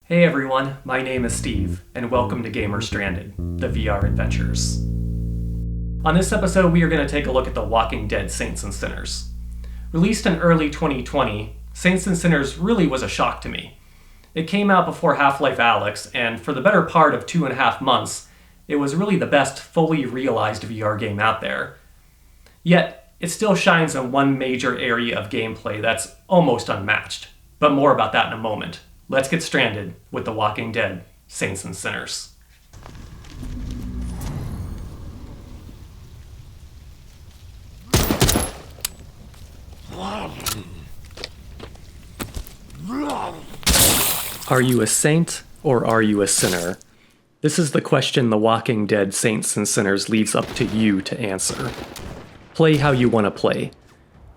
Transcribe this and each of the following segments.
Hey everyone, my name is Steve, and welcome to GamerStranded, the VR adventures. On this episode, we are going to take a look at The Walking Dead Saints and Sinners. Released in early 2020, Saints and Sinners really was a shock to me. It came out before Half-Life Alyx, and for the better part of 2.5 months, it was really the best fully realized VR game out there. Yet, it still shines in one major area of gameplay that's almost unmatched, but more about that in a moment. Let's get stranded with The Walking Dead, Saints and Sinners. Are you a saint or are you a sinner? This is the question The Walking Dead, Saints and Sinners leaves up to you to answer. Play how you want to play.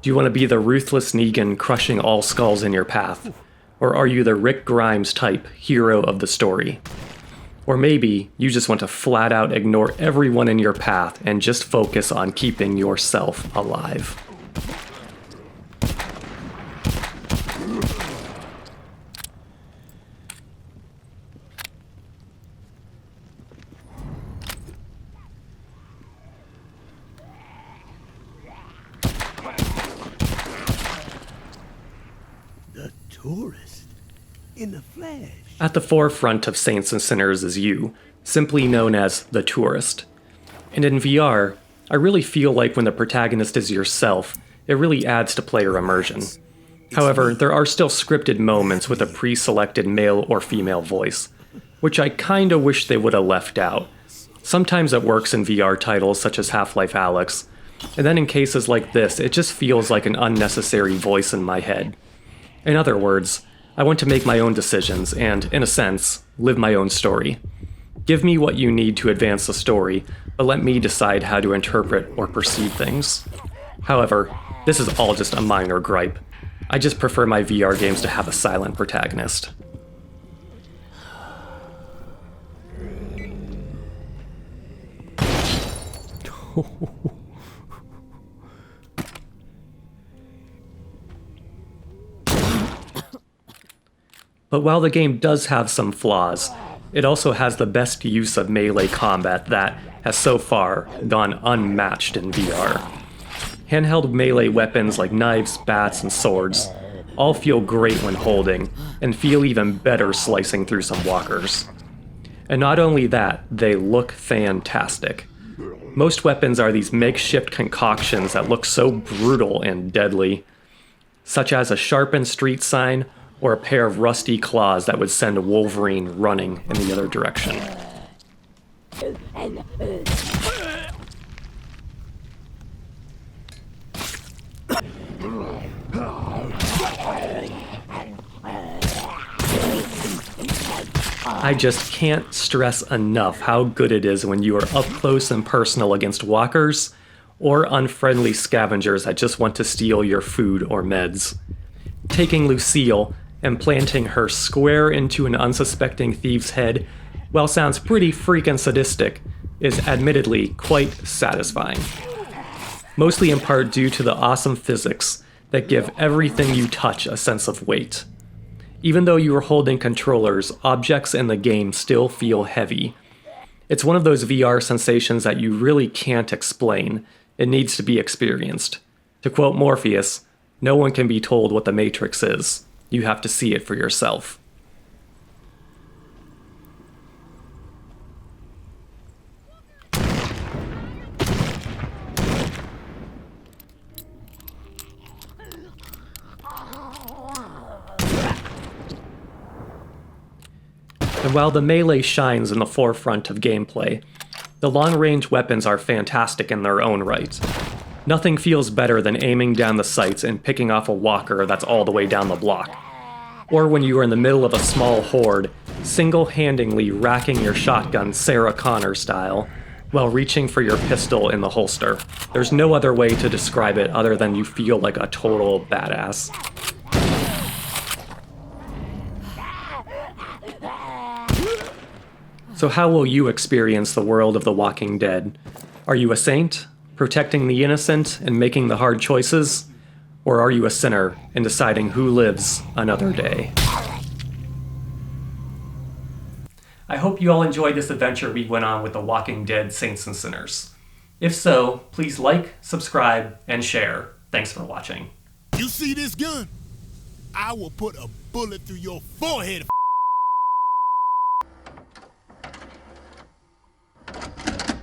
Do you want to be the ruthless Negan crushing all skulls in your path? Or are you the Rick Grimes type hero of the story? Or maybe you just want to flat out ignore everyone in your path and just focus on keeping yourself alive. The tourist in the flesh. At the forefront of Saints and Sinners is you, simply known as the tourist. And in VR, I really feel like when the protagonist is yourself, it really adds to player immersion. However, there are still scripted moments with a pre-selected male or female voice, which I kinda wish they would have left out. Sometimes it works in VR titles such as Half-Life Alyx, and then in cases like this, it just feels like an unnecessary voice in my head. In other words, I want to make my own decisions and, in a sense, live my own story. Give me what you need to advance the story, but let me decide how to interpret or perceive things. However, this is all just a minor gripe. I just prefer my VR games to have a silent protagonist. But while the game does have some flaws, it also has the best use of melee combat that has so far gone unmatched in VR. Handheld melee weapons like knives, bats, and swords all feel great when holding, and feel even better slicing through some walkers. And not only that, they look fantastic. Most weapons are these makeshift concoctions that look so brutal and deadly, such as a sharpened street sign or a pair of rusty claws that would send Wolverine running in the other direction. I just can't stress enough how good it is when you are up close and personal against walkers or unfriendly scavengers that just want to steal your food or meds. Taking Lucille and planting her square into an unsuspecting thief's head, while sounds pretty freaking sadistic, is admittedly quite satisfying. Mostly in part due to the awesome physics that give everything you touch a sense of weight. Even though you are holding controllers, objects in the game still feel heavy. It's one of those VR sensations that you really can't explain. It needs to be experienced. To quote Morpheus, no one can be told what the Matrix is. You have to see it for yourself. And while the melee shines in the forefront of gameplay, the long-range weapons are fantastic in their own right. Nothing feels better than aiming down the sights and picking off a walker that's all the way down the block. Or when you are in the middle of a small horde, single-handedly racking your shotgun Sarah Connor style, while reaching for your pistol in the holster. There's no other way to describe it other than you feel like a total badass. So how will you experience the world of The Walking Dead? Are you a saint, protecting the innocent and making the hard choices? Or are you a sinner and deciding who lives another day? I hope you all enjoyed this adventure we went on with the Walking Dead Saints and Sinners. If so, please like, subscribe, and share. Thanks for watching. You see this gun? I will put a bullet through your forehead.